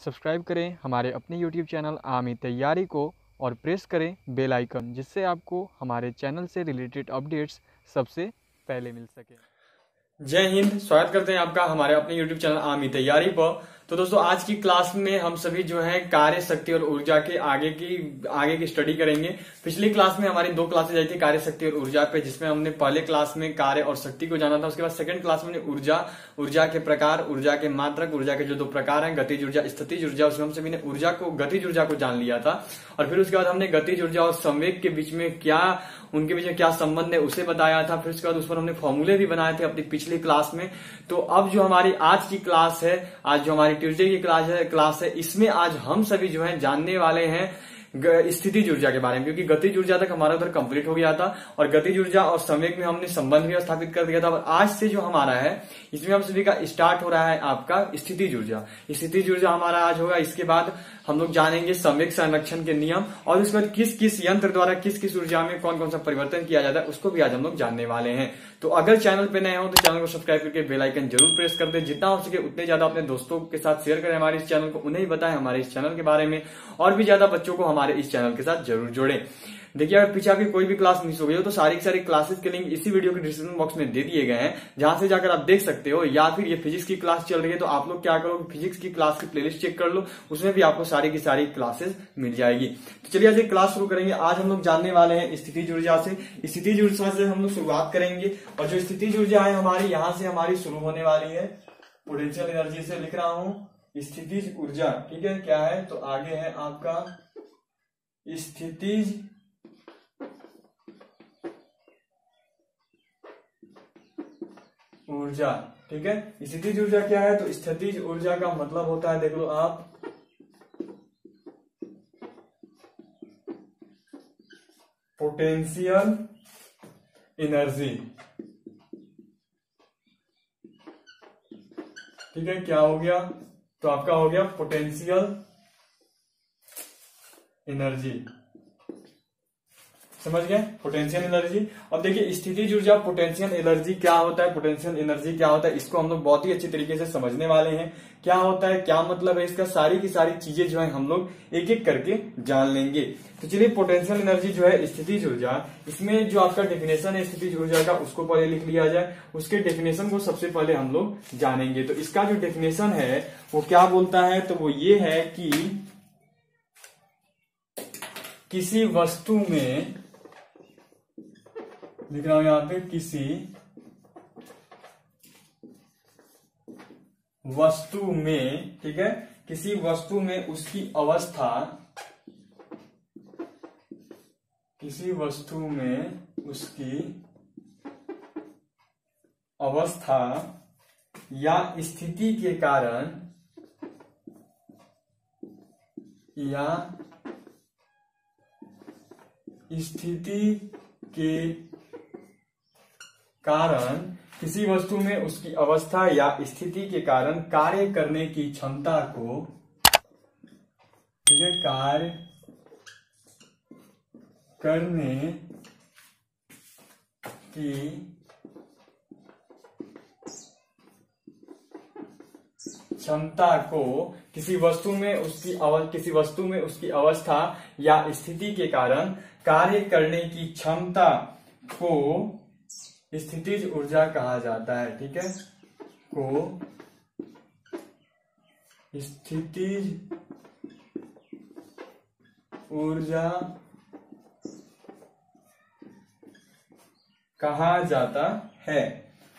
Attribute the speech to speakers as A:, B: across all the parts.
A: Subscribe करें हमारे अपने YouTube चैनल आमी तैयारी को और प्रेस करें बेल आइकन, जिससे आपको हमारे चैनल से रिलेटेड अपडेट्स सबसे पहले मिल सके।
B: जय हिंद। स्वागत करते हैं आपका हमारे अपने YouTube चैनल आमी तैयारी पर। तो दोस्तों, आज की क्लास में हम सभी जो है कार्य, शक्ति और ऊर्जा के आगे की स्टडी करेंगे। पिछली क्लास में हमारी 2 क्लासेज आई थी कार्य, शक्ति और ऊर्जा पे, जिसमें हमने पहले क्लास में कार्य और शक्ति को जाना था। उसके बाद सेकंड क्लास में ऊर्जा के प्रकार, ऊर्जा के मात्रक, ऊर्जा के जो 2 प्रकार हैं, गतिज ऊर्जा, स्थितिज ऊर्जा, उसमें हम सभी ने गतिज ऊर्जा को जान लिया था। और फिर उसके बाद हमने गतिज ऊर्जा और संवेग के बीच में उनके बीच में क्या संबंध है उसे बताया था। फिर उसके बाद उस पर हमने फॉर्मूले भी बनाए थे अपनी पिछली क्लास में। तो अब जो हमारी आज की क्लास है, आज जो हमारी ट्यूसडे की क्लास है, इसमें आज हम सभी जो है जानने वाले हैं स्थितिज ऊर्जा के बारे में, क्योंकि गतिज ऊर्जा तक हमारा उधर कंप्लीट हो गया था और गतिज ऊर्जा और संवेग में हमने संबंध भी स्थापित कर दिया था। और आज से जो हमारा है, इसमें हम सभी का स्टार्ट हो रहा है आपका स्थितिज ऊर्जा। स्थितिज ऊर्जा हमारा आज होगा। इसके बाद हम लोग जानेंगे संवेग संरक्षण के नियम, और उसके बाद किस किस यंत्र द्वारा किस किस ऊर्जा में कौन कौन सा परिवर्तन किया जाता है, उसको भी आज हम लोग जानने वाले हैं। तो अगर चैनल पे नए हो तो चैनल को सब्सक्राइब करके बेल आइकन जरूर प्रेस कर दे। जितना हो सके उतने ज्यादा अपने दोस्तों के साथ शेयर करें हमारे इस चैनल को, उन्हें भी बताएं हमारे इस चैनल के बारे में, और भी ज्यादा बच्चों को हमारे इस चैनल के साथ जरूर जोड़ें। देखिए, अगर पीछे आपकी कोई भी क्लास मिस हो गई हो तो सारी की सारी क्लासेस के लिंक इसी वीडियो के डिस्क्रिप्शन बॉक्स में दे दिए गए हैं, जहां से जाकर आप देख सकते हो। या फिर ये फिजिक्स की क्लास चल रही है तो आप लोग क्या करो, फिजिक्स की क्लास की प्लेलिस्ट चेक कर लो, उसमें भी आपको सारी की सारी क्लासेस मिल जाएगी। तो चलिए आज क्लास शुरू करेंगे। आज हम लोग जानने वाले हैं स्थितिज ऊर्जा से। स्थितिज ऊर्जा से हम लोग शुरुआत करेंगे, और जो स्थितिज ऊर्जा है हमारी, यहां से हमारी शुरू होने वाली है पोटेंशियल एनर्जी से। लिख रहा हूं स्थितिज ऊर्जा, ठीक है। क्या है तो आगे है आपका स्थितिज ऊर्जा, ठीक है। स्थितिज ऊर्जा क्या है तो स्थितिज ऊर्जा का मतलब होता है, देख लो आप, पोटेंशियल एनर्जी, ठीक है। क्या हो गया तो आपका हो गया पोटेंशियल एनर्जी, समझ गए, पोटेंशियल एनर्जी। अब देखिए स्थितिज ऊर्जा, पोटेंशियल एनर्जी क्या होता है, पोटेंशियल एनर्जी क्या होता है, इसको हम लोग बहुत ही अच्छी तरीके से समझने वाले हैं। क्या होता है, क्या मतलब है इसका, सारी की सारी चीजें जो है हम लोग एक एक करके जान लेंगे। तो चलिए, पोटेंशियल एनर्जी जो है स्थितिज ऊर्जा, इसमें जो आपका डेफिनेशन है स्थितिज ऊर्जा का, उसको पहले लिख लिया जाए। उसके डेफिनेशन को सबसे पहले हम लोग जानेंगे। तो इसका जो डेफिनेशन है वो क्या बोलता है, तो वो ये है कि किसी वस्तु में, लिख रहा हूं यहां पे, किसी वस्तु में, ठीक है, किसी वस्तु में उसकी अवस्था, किसी वस्तु में उसकी अवस्था या स्थिति के कारण, या स्थिति के कारण, किसी वस्तु में उसकी अवस्था या स्थिति के कारण कार्य करने की क्षमता को, ठीक है, कार्य करने की क्षमता को, किसी वस्तु में उसकी अवस्था या स्थिति के कारण कार्य करने की क्षमता को स्थितिज ऊर्जा कहा जाता है, ठीक है, को स्थितिज ऊर्जा कहा जाता है,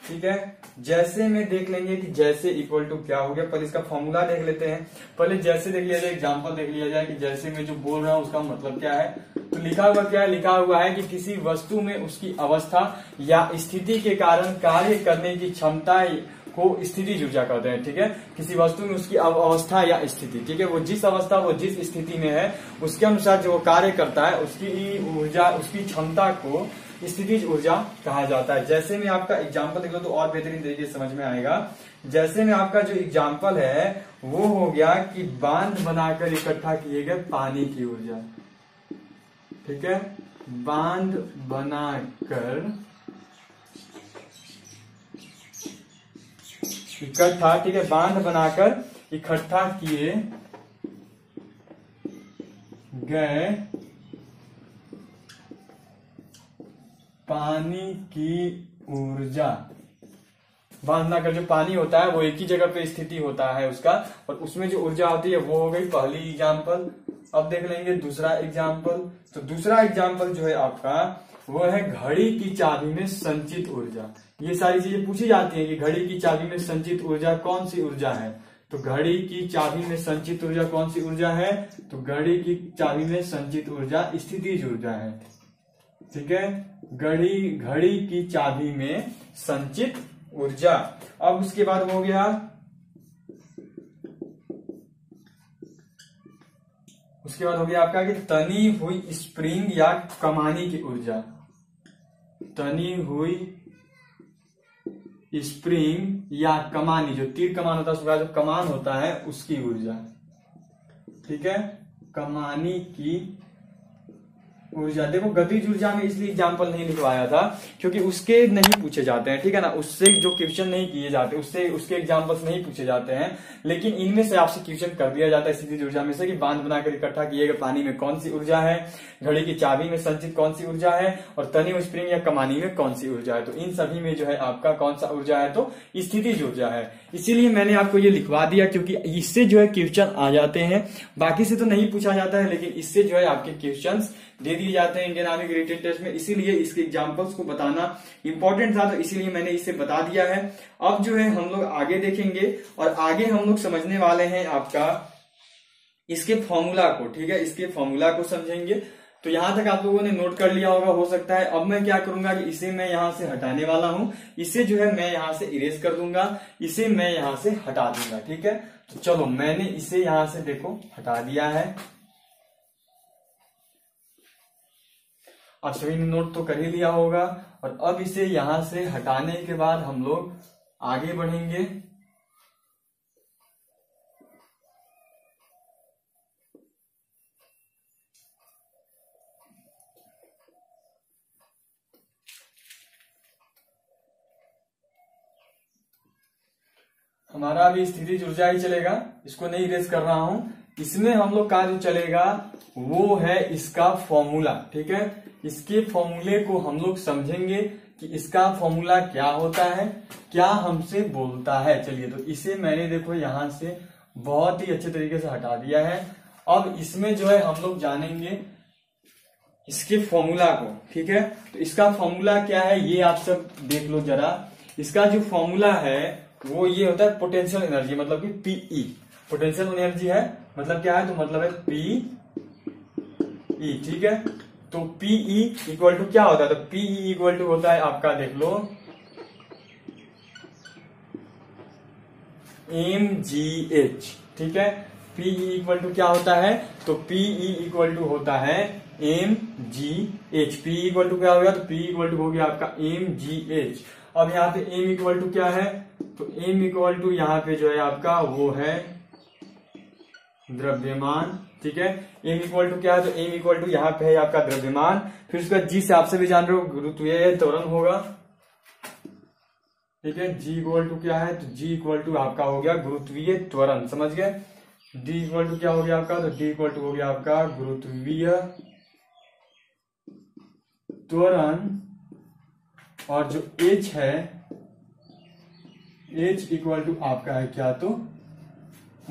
B: ठीक है। जैसे में देख लेंगे कि जैसे इक्वल टू क्या हो गया, पहले इसका फॉर्मूला देख लेते हैं। पहले जैसे देख लिया जाए, एग्जांपल देख लिया जाए कि जैसे में जो बोल रहा हूं उसका मतलब क्या है। तो लिखा हुआ क्या है, लिखा हुआ है कि किसी वस्तु में उसकी अवस्था या स्थिति के कारण कार्य करने की क्षमता को स्थितिज ऊर्जा कहते हैं, ठीक है। किसी वस्तु में उसकी अवस्था या स्थिति, ठीक है, वो जिस अवस्था, वो जिस स्थिति में है, उसके अनुसार जो वो कार्य करता है, उसकी ऊर्जा, उसकी क्षमता को स्थितिज ऊर्जा कहा जाता है। जैसे में आपका एग्जांपल देख लो तो और बेहतरीन तरीके से समझ में आएगा। जैसे में आपका जो एग्जांपल है वो हो गया कि बांध बनाकर इकट्ठा किए गए पानी की ऊर्जा, ठीक है, बांध बनाकर इकट्ठा, ठीक है, बांध बनाकर इकट्ठा किए गए पानी की ऊर्जा। बांधना का जो पानी होता है वो एक ही जगह पे स्थिति होता है उसका, और उसमें जो ऊर्जा होती है वो हो गई पहली एग्जाम्पल। अब देख लेंगे दूसरा एग्जाम्पल। तो दूसरा एग्जाम्पल जो है आपका वो है घड़ी की चाबी में संचित ऊर्जा। ये सारी चीजें पूछी जाती हैं कि घड़ी की चाबी में संचित ऊर्जा कौन सी ऊर्जा है। तो घड़ी की चाबी में संचित ऊर्जा कौन सी ऊर्जा है, तो घड़ी की चाबी में संचित ऊर्जा स्थितिज ऊर्जा है। ठीक है, घड़ी की चाबी में संचित ऊर्जा। अब उसके बाद हो गया, उसके बाद हो गया आपका कि तनी हुई स्प्रिंग या कमानी की ऊर्जा। तनी हुई स्प्रिंग या कमानी, जो तीर कमान होता है उसका जो कमान होता है उसकी ऊर्जा। ठीक है, कमानी की ऊर्जा। देखो गतिज ऊर्जा में इसलिए एग्जाम्पल नहीं लिखवाया था क्योंकि उसके नहीं पूछे जाते हैं, ठीक है ना, उससे जो क्वेश्चन नहीं किए जाते, उससे उसके एग्जाम्पल्स नहीं पूछे जाते हैं। लेकिन इनमें से आपसे क्वेश्चन कर दिया जाता है स्थितिज ऊर्जा में से कि बांध बनाकर इकट्ठा किए गए पानी में कौन सी ऊर्जा है, घड़ी की चाबी में संचित कौन सी ऊर्जा है, और तनी हुई स्प्रिंग या कमानी में कौन सी ऊर्जा है। तो इन सभी में जो है आपका कौन सा ऊर्जा है, तो स्थितिज ऊर्जा है। इसीलिए मैंने आपको ये लिखवा दिया क्योंकि इससे जो है क्वेश्चन आ जाते हैं। बाकी से तो नहीं पूछा जाता है, लेकिन इससे जो है आपके क्वेश्चन दे दिए जाते हैं इंडियन आर्मी के रिटन टेस्ट में। इसीलिए इसके एग्जांपल्स को बताना इंपॉर्टेंट था, तो इसीलिए मैंने इसे बता दिया है। अब जो है हम लोग आगे देखेंगे और आगे हम लोग समझने वाले हैं आपका इसके फॉर्मूला को। ठीक है, इसके फॉर्मूला को समझेंगे। तो यहां तक आप लोगों ने नोट कर लिया होगा हो सकता है। अब मैं क्या करूंगा कि इसे मैं यहां से हटाने वाला हूं, इसे जो है मैं यहां से इरेज कर दूंगा, इसे मैं यहां से हटा दूंगा। ठीक है, तो चलो मैंने इसे यहां से देखो हटा दिया है। आप सभी ने नोट तो कर ही लिया होगा। और अब इसे यहां से हटाने के बाद हम लोग आगे बढ़ेंगे। हमारा अभी स्थितिज ऊर्जा ही चलेगा, इसको नहीं इरेज कर रहा हूं। इसमें हम लोग का जो चलेगा वो है इसका फॉर्मूला। ठीक है, इसके फॉर्मूले को हम लोग समझेंगे कि इसका फॉर्मूला क्या होता है, क्या हमसे बोलता है। चलिए, तो इसे मैंने देखो यहां से बहुत ही अच्छे तरीके से हटा दिया है। अब इसमें जो है हम लोग जानेंगे इसके फॉर्मूला को। ठीक है, तो इसका फॉर्मूला क्या है ये आप सब देख लो जरा। इसका जो फॉर्मूला है वो ये होता है पोटेंशियल एनर्जी, मतलब कि पीई। पोटेंशियल एनर्जी है मतलब क्या है, तो मतलब है पीई। ठीक है, तो पीई इक्वल टू क्या होता है, तो पीई इक्वल टू होता है आपका देख लो mgh। ठीक है, पीई इक्वल टू क्या होता है, तो पीई इक्वल टू होता है mgh। पी इक्वल टू क्या हो गया, तो पी इक्वल टू हो गया आपका mgh। अब यहाँ पे m इक्वल टू क्या है, तो m इक्वल टू यहाँ पे जो है आपका वो है द्रव्यमान। ठीक है, m इक्वल टू क्या है, तो m इक्वल टू यहाँ पे है आपका द्रव्यमान। फिर उसका g से आप सभी जान रहे हो गुरुत्वीय त्वरण होगा। ठीक है, g इक्वल टू क्या है, तो g इक्वल टू आपका हो गया गुरुत्वीय त्वरण। समझ गए, d इक्वल टू क्या हो गया आपका, तो d इक्वल टू हो गया आपका गुरुत्वीय त्वरण। और जो h है, h इक्वल टू आपका है क्या, तो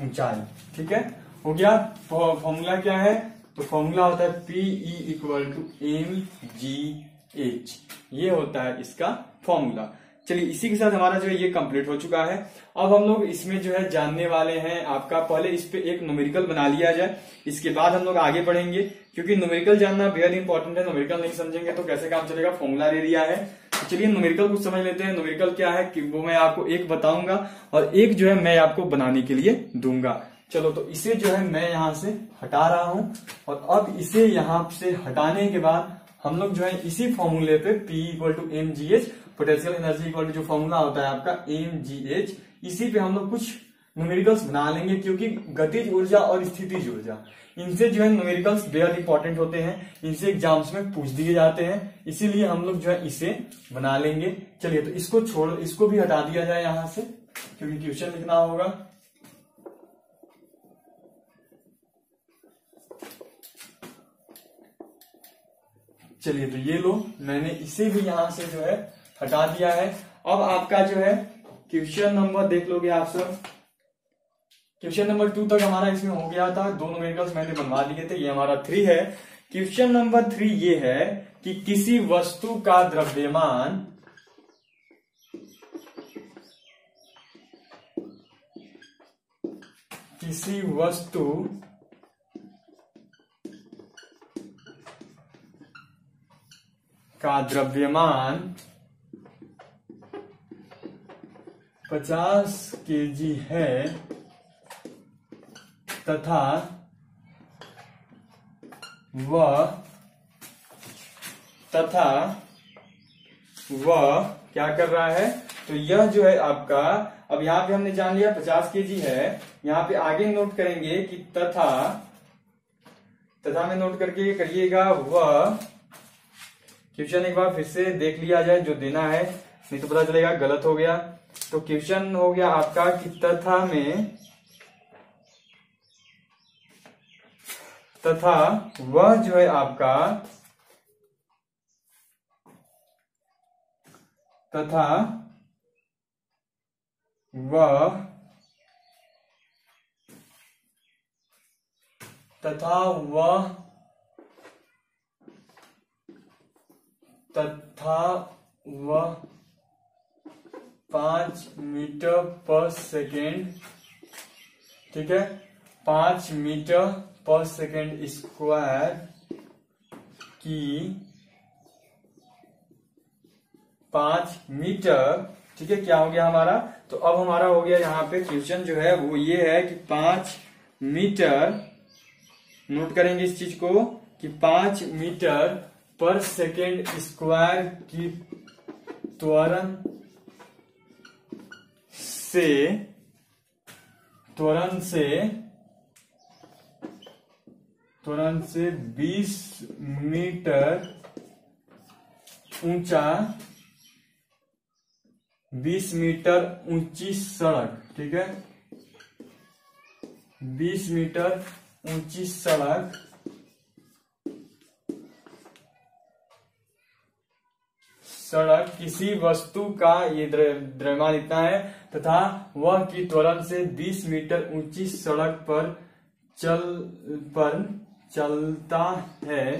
B: ऊंचाई। ठीक है, हो गया। फॉर्मूला क्या है, तो फॉर्मूला होता है पीई इक्वल टू mgh। ये होता है इसका फॉर्मूला। चलिए, इसी के साथ हमारा जो है ये कंप्लीट हो चुका है। अब हम लोग इसमें जो है जानने वाले हैं आपका, पहले इस पे एक न्यूमेरिकल बना लिया जाए, इसके बाद हम लोग आगे बढ़ेंगे, क्योंकि न्यूमेरिकल जानना बेहद इंपॉर्टेंट है। न्यूमेरिकल नहीं समझेंगे तो कैसे काम चलेगा, फॉर्मूला दे दिया है। तो चलिए न्यूमेरिकल कुछ समझ लेते हैं। न्यूमेरिकल क्या है कि वो मैं आपको एक बताऊंगा और एक जो है मैं आपको बनाने के लिए दूंगा। चलो, तो इसे जो है मैं यहां से हटा रहा हूं, और अब इसे यहां से हटाने के बाद हम लोग जो है इसी फॉर्मूले पे P equal to mgh, potential energy equal to जो फॉर्मूला होता है आपका mgh, इसी पे हम लोग कुछ न्यूमेरिकल्स बना लेंगे, क्योंकि गतिज ऊर्जा और स्थितिज ऊर्जा इनसे जो है न्यूमेरिकल्स बेहद इंपॉर्टेंट होते हैं, इनसे एग्जाम्स में पूछ दिए जाते हैं। इसीलिए हम लोग जो है इसे बना लेंगे। चलिए, तो इसको छोड़, इसको भी हटा दिया जाए यहां से, क्योंकि क्वेश्चन लिखना होगा। चलिए तो ये लो, मैंने इसे भी यहां से जो है हटा दिया है। अब आपका जो है क्वेश्चन नंबर देख लोगे आप सब। क्वेश्चन नंबर 2 तक हमारा इसमें हो गया था, 2 न्यूमेरिकल्स मैंने बनवा दिए थे, ये हमारा 3 है। क्वेश्चन नंबर 3 ये है कि किसी वस्तु का द्रव्यमान किसी वस्तु का द्रव्यमान 50 केजी है तथा वह क्या कर रहा है, तो यह जो है आपका, अब यहाँ पे हमने जान लिया 50 केजी है। यहाँ पे आगे नोट करेंगे कि तथा में नोट करके करिएगा वह। क्वेश्चन एक बार फिर से देख लिया जाए जो देना है, नहीं तो पता चलेगा गलत हो गया। तो क्वेश्चन हो गया आपका कि तथा वह जो है आपका, तथा वह 5 मीटर पर सेकेंड, ठीक है, 5 मीटर पर सेकेंड स्क्वायर की 5 मीटर, ठीक है, क्या हो गया हमारा, तो अब हमारा हो गया यहाँ पे क्वेश्चन जो है वो ये है कि 5 मीटर, नोट करेंगे इस चीज को कि 5 मीटर पर सेकेंड स्क्वायर की त्वरण से 20 मीटर ऊंचा, 20 मीटर ऊंची सड़क, ठीक है, 20 मीटर ऊंची सड़क किसी वस्तु का ये द्रव्यमान इतना है तथा वह की त्वरण से 20 मीटर ऊंची सड़क पर चलता है,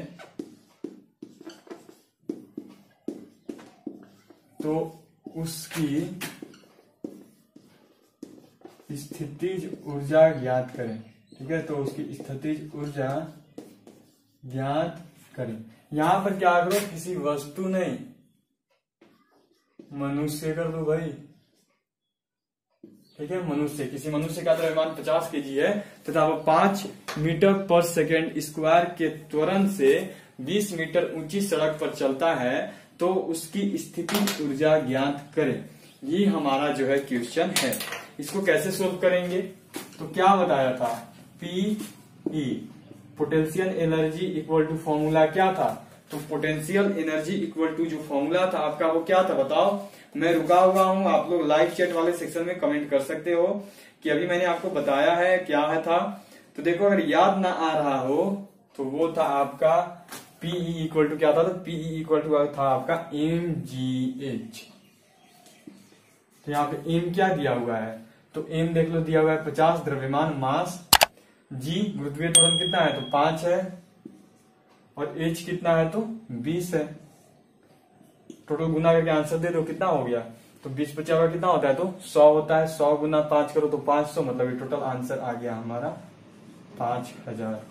B: तो उसकी स्थितिज ऊर्जा ज्ञात करें, ठीक है, तो उसकी स्थितिज ऊर्जा ज्ञात करें। यहां पर क्या करो, किसी वस्तु नहीं, मनुष्य कर दो भाई, ठीक है, मनुष्य, किसी मनुष्य का द्रव्यमान 50 केजी है तथा वह 5 मीटर पर सेकेंड स्क्वायर के त्वरण से 20 मीटर ऊंची सड़क पर चलता है, तो उसकी स्थिति ऊर्जा ज्ञात करें। ये हमारा जो है क्वेश्चन है। इसको कैसे सोल्व करेंगे, तो क्या बताया था, PE potential energy equal to formula क्या था, तो पोटेंशियल एनर्जी इक्वल टू जो फॉर्मूला था आपका वो क्या था बताओ। मैं रुका हुआ हूं, आप लोग लाइव चैट वाले सेक्शन में कमेंट कर सकते हो कि अभी मैंने आपको बताया है क्या है था। तो देखो अगर याद ना आ रहा हो तो वो था आपका पीई इक्वल टू क्या था, तो पीई इक्वल टू था आपका mgh। तो यहाँ पे एम क्या दिया हुआ है, तो एम देख लो दिया हुआ है 50 द्रव्यमान मास, जी गुरुत्वीय त्वरण कितना है तो 5 है, और एच कितना है तो 20 है। टोटल गुना करके आंसर दे दो कितना हो गया, तो 20 50 का कितना होता है तो 100 होता है, 100 गुना 5 करो तो 500, मतलब ये टोटल आंसर आ गया हमारा 5000।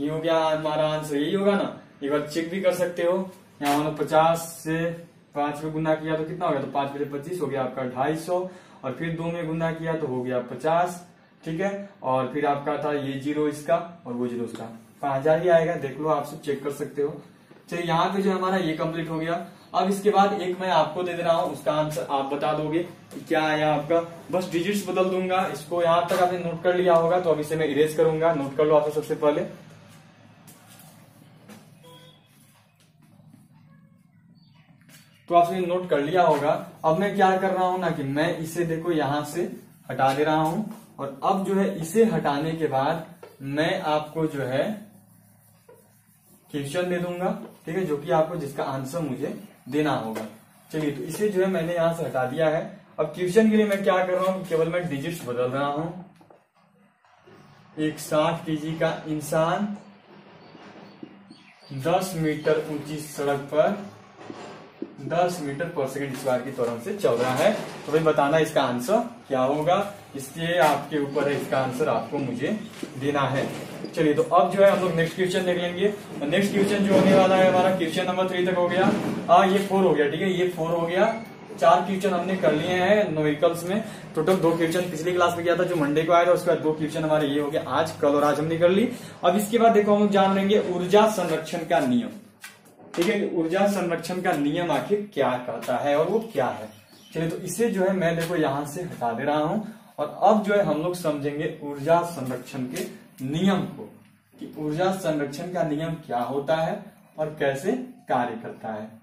B: ये हो गया हमारा आंसर, यही होगा ना। एक बार चेक भी कर सकते हो, यहाँ मानो 50 से 5 में गुना किया तो कितना हो गया, तो 5 में 25 हो गया आपका 250, और फिर 2 में गुना किया तो हो गया 50, ठीक है, और फिर आपका था ये 0 इसका और वो 0 इसका, 5000 ही आएगा। देख लो आप सब चेक कर सकते हो। चलिए यहाँ पे जो हमारा ये कंप्लीट हो गया। अब इसके बाद एक मैं आपको दे रहा हूं, उसका आंसर आप बता दोगे कि क्या आया आपका। बस डिजिट्स बदल दूंगा, इसको यहां तक आपने नोट कर लिया होगा, तो अब इसे मैं इरेज करूंगा। नोट कर लो आप सबसे पहले। तो आपने नोट कर लिया होगा। अब मैं क्या कर रहा हूं ना कि मैं इसे देखो यहां से हटा दे रहा हूं, और अब जो है इसे हटाने के बाद मैं आपको जो है क्वेश्चन दे दूंगा, ठीक है, जो कि आपको जिसका आंसर मुझे देना होगा। चलिए, तो इसे जो है मैंने यहां से हटा दिया है। अब क्वेश्चन के लिए मैं क्या कर रहा हूं, केवल मैं डिजिट्स बदल रहा हूं। एक 60 केजी का इंसान 10 मीटर ऊंची सड़क पर 10 मीटर पर सेकंड स्क्वायर की त्वरण से चल रहा है। तो भाई बताना इसका आंसर क्या होगा, इसलिए आपके ऊपर है, इसका आंसर आपको मुझे देना है। चलिए, तो अब जो है हम लोग नेक्स्ट क्वेश्चन देख लेंगे। नेक्स्ट क्वेश्चन जो होने वाला है हमारा, क्वेश्चन नंबर 3 तक हो गया। ये 4 हो गया, ठीक है, ये 4 हो गया। 4 क्वेश्चन हमने कर लिए हैं न्यूमेरिकल्स में। टोटल 2 क्वेश्चन पिछली क्लास में किया था जो मंडे को आया था, उसके बाद 2 क्वेश्चन हमारे ये हो गया आज, कल और आज हमने कर ली। अब इसके बाद देखो हम लोग जान लेंगे ऊर्जा संरक्षण का नियम, ठीक है, ऊर्जा संरक्षण का नियम आखिर क्या कहता है और वो क्या है। चलिए, तो इसे जो है मैं देखो यहां से हटा दे रहा हूं और अब जो है हम लोग समझेंगे ऊर्जा संरक्षण के नियम को, कि ऊर्जा संरक्षण का नियम क्या होता है और कैसे कार्य करता है।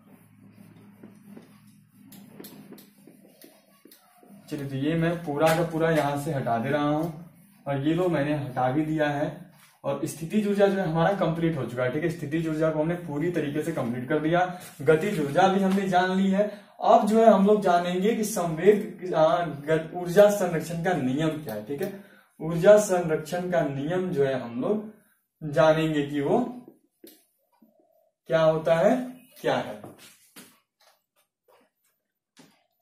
B: चलिए, तो ये मैं पूरा का पूरा यहां से हटा दे रहा हूं और ये लो मैंने हटा भी दिया है। और स्थितिज ऊर्जा जो है हमारा कंप्लीट हो चुका है, ठीक है, स्थितिज ऊर्जा को हमने पूरी तरीके से कंप्लीट कर दिया। गतिज ऊर्जा भी हमने जान ली है। अब जो है हम लोग जानेंगे कि संवेग ऊर्जा संरक्षण का नियम क्या है, ठीक है। ऊर्जा संरक्षण का नियम जो है हम लोग जानेंगे कि वो क्या होता है, क्या है।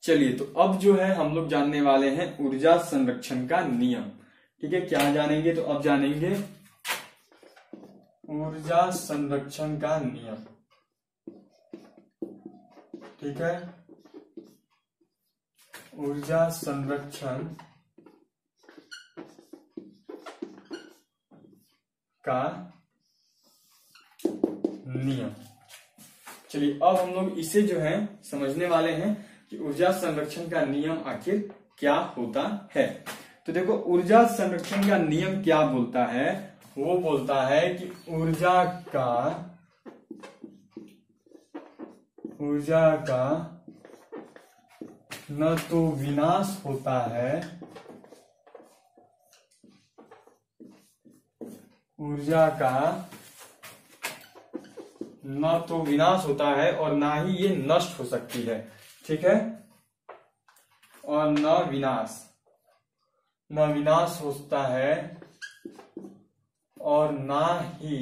B: चलिए, तो अब जो है हम लोग जानने वाले हैं ऊर्जा संरक्षण का नियम, ठीक है। क्या जानेंगे, तो अब जानेंगे ऊर्जा संरक्षण का नियम, ठीक है। ऊर्जा संरक्षण का नियम। चलिए, अब हम लोग इसे जो है समझने वाले हैं कि ऊर्जा संरक्षण का नियम आखिर क्या होता है। तो देखो, ऊर्जा संरक्षण का नियम क्या बोलता है, वो बोलता है कि ऊर्जा का न तो विनाश होता है, ऊर्जा का न तो विनाश होता है और ना ही ये नष्ट हो सकती है, ठीक है। और न विनाश होता है और ना ही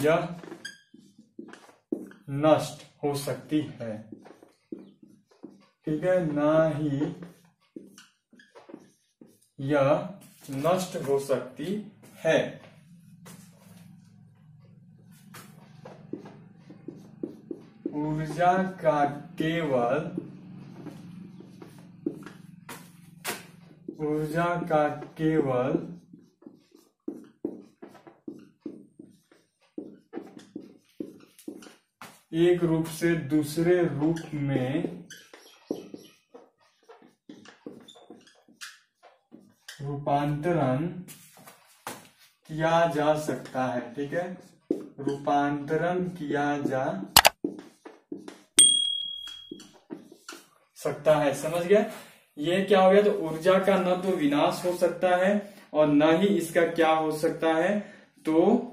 B: यह नष्ट हो सकती है, ठीक है, ना ही यह नष्ट हो सकती है। ऊर्जा का केवल एक रूप से दूसरे रूप में रूपांतरण किया जा सकता है, ठीक है, रूपांतरण किया जा सकता है। समझ गया, ये क्या हो गया, तो ऊर्जा का न तो विनाश हो सकता है और न ही इसका क्या हो सकता है, तो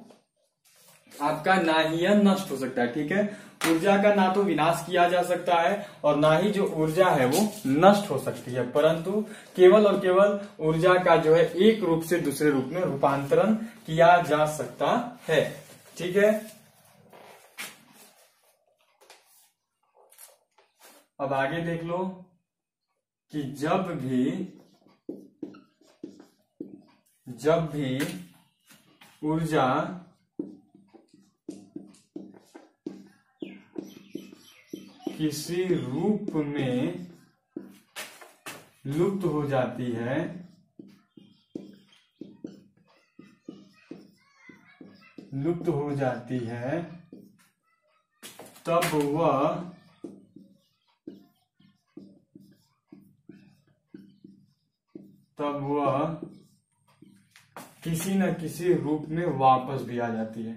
B: आपका ना ही यह नष्ट हो सकता है, ठीक है। ऊर्जा का ना तो विनाश किया जा सकता है और ना ही जो ऊर्जा है वो नष्ट हो सकती है, परंतु केवल और केवल ऊर्जा का जो है एक रूप से दूसरे रूप में रूपांतरण किया जा सकता है, ठीक है। अब आगे देख लो कि जब भी ऊर्जा किसी रूप में लुप्त हो जाती है, तब वह किसी न किसी रूप में वापस भी आ जाती है,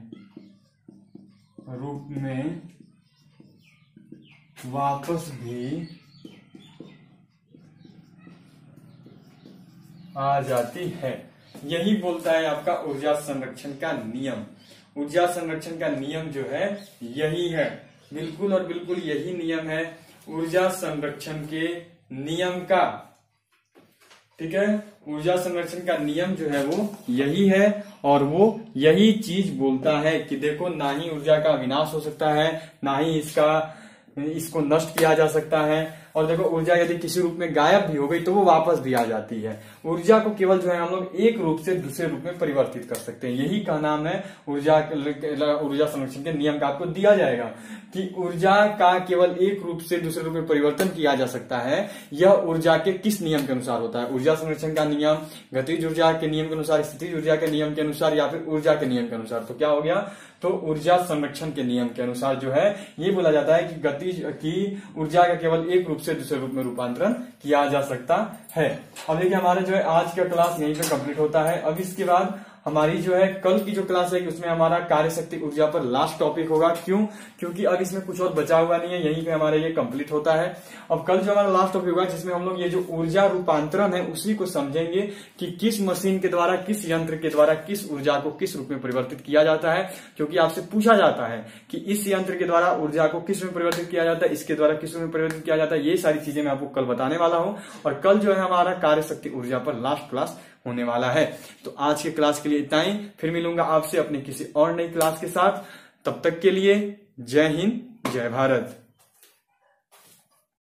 B: रूप में वापस भी आ जाती है। यही बोलता है आपका ऊर्जा संरक्षण का नियम। ऊर्जा संरक्षण का नियम जो है यही है, बिल्कुल और बिल्कुल यही नियम है ऊर्जा संरक्षण के नियम का। ठीक है, ऊर्जा संरक्षण का नियम जो है वो यही है और वो यही चीज बोलता है कि देखो ना ही ऊर्जा का विनाश हो सकता है, ना ही इसको नष्ट किया जा सकता है। और देखो ऊर्जा यदि किसी रूप में गायब भी हो गई तो वो वापस भी आ जाती है। ऊर्जा को केवल जो है हम लोग एक रूप से दूसरे रूप में परिवर्तित कर सकते हैं। यही का नाम है ऊर्जा संरक्षण के नियम का आपको दिया जाएगा कि ऊर्जा का केवल एक रूप से दूसरे रूप में परिवर्तन किया जा सकता है। यह ऊर्जा के किस नियम के अनुसार होता है? ऊर्जा संरक्षण का नियम गतिज ऊर्जा के नियम के अनुसार, स्थितिज ऊर्जा के नियम के अनुसार या फिर ऊर्जा के नियम के अनुसार। तो क्या हो गया? तो ऊर्जा संरक्षण के नियम के अनुसार जो है ये बोला जाता है कि गतिज की ऊर्जा का केवल एक रूप से दूसरे रूप में रूपांतरण किया जा सकता है। अब देखिए हमारा जो है आज का क्लास यहीं पे कंप्लीट होता है। अब इसके बाद हमारी जो है कल की जो क्लास है उसमें हमारा कार्य शक्ति ऊर्जा पर लास्ट टॉपिक होगा। क्यों? क्योंकि अब इसमें कुछ और बचा हुआ नहीं है, यहीं पे हमारा ये कंप्लीट होता है। अब कल जो हमारा लास्ट टॉपिक होगा जिसमें हम लोग ये जो ऊर्जा रूपांतरण है उसी को समझेंगे कि किस मशीन के द्वारा, किस यंत्र के द्वारा किस ऊर्जा को किस रूप में परिवर्तित किया जाता है। क्योंकि आपसे पूछा जाता है कि इस यंत्र के द्वारा ऊर्जा को किस रूप में परिवर्तित किया जाता है, इसके द्वारा किस रूप में परिवर्तित किया जाता है। ये सारी चीजें मैं आपको कल बताने वाला हूं और कल जो है हमारा कार्य शक्ति ऊर्जा पर लास्ट क्लास होने वाला है। तो आज के क्लास के लिए इतना ही, फिर मिलूंगा आपसे अपने किसी और नई क्लास के साथ। तब तक के लिए जय हिंद, जय भारत।